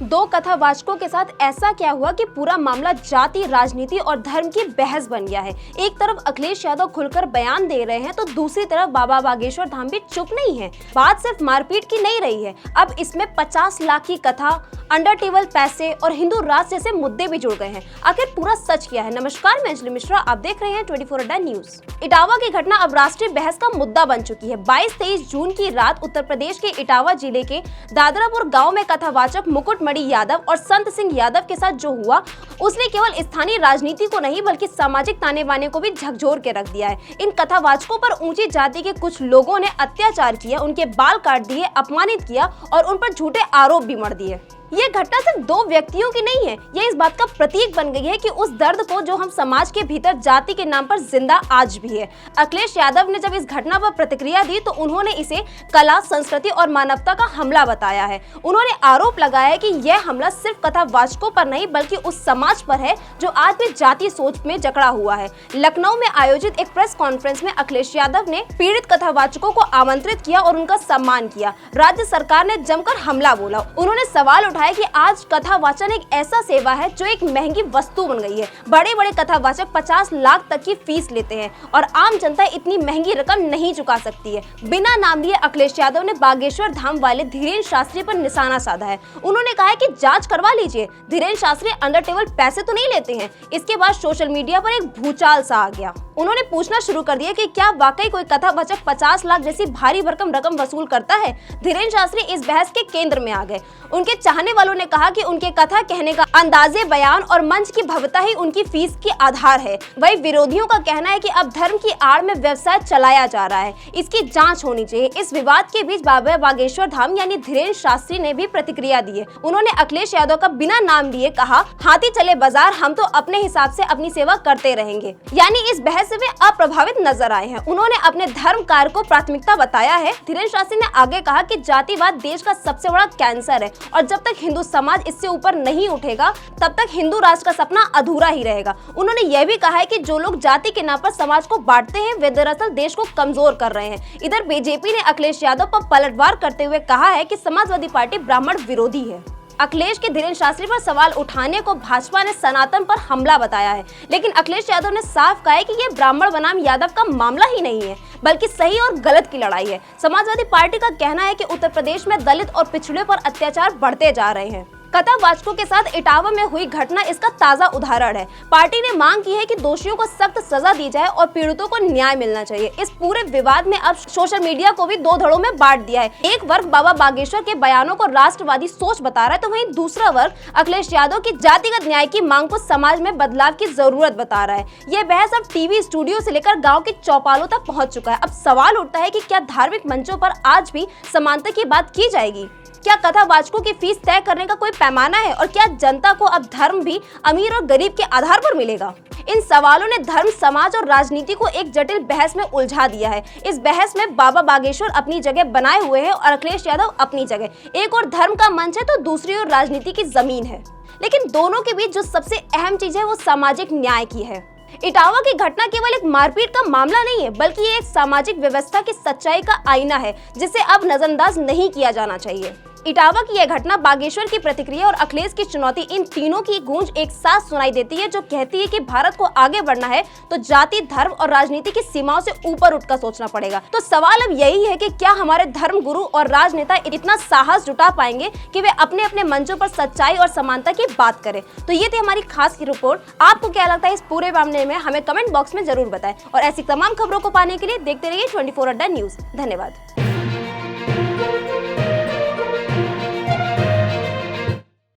दो कथावाचकों के साथ ऐसा क्या हुआ कि पूरा मामला जाति, राजनीति और धर्म की बहस बन गया है। एक तरफ अखिलेश यादव खुलकर बयान दे रहे हैं तो दूसरी तरफ बाबा बागेश्वर धाम भी चुप नहीं है। बात सिर्फ मारपीट की नहीं रही है, अब इसमें 50 लाख की कथा, अंडर टेबल पैसे और हिंदू राज जैसे मुद्दे भी जुड़ गए हैं। आखिर पूरा सच क्या है? नमस्कार, मैं अंजलि मिश्रा, आप देख रहे हैं 24 न्यूज। इटावा की घटना अब राष्ट्रीय बहस का मुद्दा बन चुकी है। 22-23 जून की रात उत्तर प्रदेश के इटावा जिले के दादरापुर गांव में कथावाचक मुकुटमणि यादव और संत सिंह यादव के साथ जो हुआ, उसने केवल स्थानीय राजनीति को नहीं बल्कि सामाजिक ताने बाने को भी झकझोर के रख दिया है। इन कथावाचकों पर ऊंची जाति के कुछ लोगों ने अत्याचार किया, उनके बाल काट दिए, अपमानित किया और उन पर झूठे आरोप भी मढ़ दिए। ये घटना सिर्फ दो व्यक्तियों की नहीं है, ये इस बात का प्रतीक बन गई है कि उस दर्द को जो हम समाज के भीतर जाति के नाम पर जिंदा आज भी है। अखिलेश यादव ने जब इस घटना पर प्रतिक्रिया दी तो उन्होंने इसे कला, संस्कृति और मानवता का हमला बताया है। उन्होंने आरोप लगाया कि यह हमला सिर्फ कथावाचकों पर नहीं बल्कि उस समाज पर है जो आज भी जाति सोच में जकड़ा हुआ है। लखनऊ में आयोजित एक प्रेस कॉन्फ्रेंस में अखिलेश यादव ने पीड़ित कथावाचकों को आमंत्रित किया और उनका सम्मान किया। राज्य सरकार ने जमकर हमला बोला। उन्होंने सवाल उठाया कि आज कथावाचन एक ऐसा सेवा है जो एक महंगी वस्तु बन गई है। बड़े बड़े कथावाचक 50 लाख तक की फीस लेते हैं और आम जनता इतनी महंगी रकम नहीं चुका सकती है। बिना नाम लिए अखिलेश यादव ने बागेश्वर धाम वाले धीरेन्द्र शास्त्री पर निशाना साधा है। उन्होंने कहा है कि जांच करवा लीजिए, धीरेन्द्र शास्त्री अंडर टेबल पैसे तो नहीं लेते हैं। इसके बाद सोशल मीडिया पर एक भूचाल सा आ गया। उन्होंने पूछना शुरू कर दिया कि क्या वाकई कोई कथावाचक 50 लाख जैसी भारी भरकम रकम वसूल करता है। धीरेन्द्र शास्त्री इस बहस के केंद्र में आ गए। उनके चाहने वालों ने कहा कि उनके कथा कहने का अंदाजे बयान और मंच की भव्यता ही उनकी फीस के आधार है। वही विरोधियों का कहना है कि अब धर्म की आड़ में व्यवसाय चलाया जा रहा है, इसकी जांच होनी चाहिए। इस विवाद के बीच बाबा बागेश्वर धाम यानी धीरेन्द्र शास्त्री ने भी प्रतिक्रिया दी है। उन्होंने अखिलेश यादव का बिना नाम लिए कहा, हाथी चले बाजार, हम तो अपने हिसाब से अपनी सेवा करते रहेंगे। यानी इस बहस से वे अप्रभावित नजर आए हैं। उन्होंने अपने धर्म कार्य को प्राथमिकता बताया है। धीरेन्द्र शास्त्री ने आगे कहा कि जातिवाद देश का सबसे बड़ा कैंसर है और जब तक हिंदू समाज इससे ऊपर नहीं उठेगा तब तक हिंदू राष्ट्र का सपना अधूरा ही रहेगा। उन्होंने यह भी कहा है कि जो लोग जाति के नाम पर समाज को बांटते हैं वे दरअसल देश को कमजोर कर रहे हैं। इधर बीजेपी ने अखिलेश यादव पर पलटवार करते हुए कहा है कि समाजवादी पार्टी ब्राह्मण विरोधी है। अखिलेश के धीरेन्द्र शास्त्री पर सवाल उठाने को भाजपा ने सनातन पर हमला बताया है, लेकिन अखिलेश यादव ने साफ कहा है कि यह ब्राह्मण बनाम यादव का मामला ही नहीं है बल्कि सही और गलत की लड़ाई है। समाजवादी पार्टी का कहना है कि उत्तर प्रदेश में दलित और पिछड़े पर अत्याचार बढ़ते जा रहे हैं। कथावाचकों के साथ इटावा में हुई घटना इसका ताजा उदाहरण है। पार्टी ने मांग की है कि दोषियों को सख्त सजा दी जाए और पीड़ितों को न्याय मिलना चाहिए। इस पूरे विवाद में अब सोशल मीडिया को भी दो धड़ों में बांट दिया है। एक वर्ग बाबा बागेश्वर के बयानों को राष्ट्रवादी सोच बता रहा है तो वहीं दूसरा वर्ग अखिलेश यादव की जातिगत न्याय की मांग को समाज में बदलाव की जरूरत बता रहा है। यह बहस अब टीवी स्टूडियो से लेकर गाँव के चौपालों तक पहुँच चुका है। अब सवाल उठता है कि क्या धार्मिक मंचों पर आज भी समानता की बात की जाएगी? क्या कथावाचकों की फीस तय करने का कोई पैमाना है और क्या जनता को अब धर्म भी अमीर और गरीब के आधार पर मिलेगा? इन सवालों ने धर्म, समाज और राजनीति को एक जटिल बहस में उलझा दिया है। इस बहस में बाबा बागेश्वर अपनी जगह बनाए हुए हैं और अखिलेश यादव अपनी जगह। एक और धर्म का मंच है तो दूसरी ओर राजनीति की जमीन है, लेकिन दोनों के बीच जो सबसे अहम चीज है वो सामाजिक न्याय की है। इटावा की घटना केवल एक मारपीट का मामला नहीं है बल्कि ये एक सामाजिक व्यवस्था की सच्चाई का आईना है जिसे अब नजरअंदाज नहीं किया जाना चाहिए। इटावा की यह घटना, बागेश्वर की प्रतिक्रिया और अखिलेश की चुनौती, इन तीनों की गूंज एक साथ सुनाई देती है जो कहती है कि भारत को आगे बढ़ना है तो जाति, धर्म और राजनीति की सीमाओं से ऊपर उठकर सोचना पड़ेगा। तो सवाल अब यही है कि क्या हमारे धर्म गुरु और राजनेता इतना साहस जुटा पाएंगे कि वे अपने अपने मंचों पर सच्चाई और समानता की बात करें। तो ये थी हमारी खास की रिपोर्ट। आपको क्या लगता है इस पूरे मामले में? हमें कमेंट बॉक्स में जरूर बताएं और ऐसी तमाम खबरों को पाने के लिए देखते रहिए 24 न्यूज। धन्यवाद।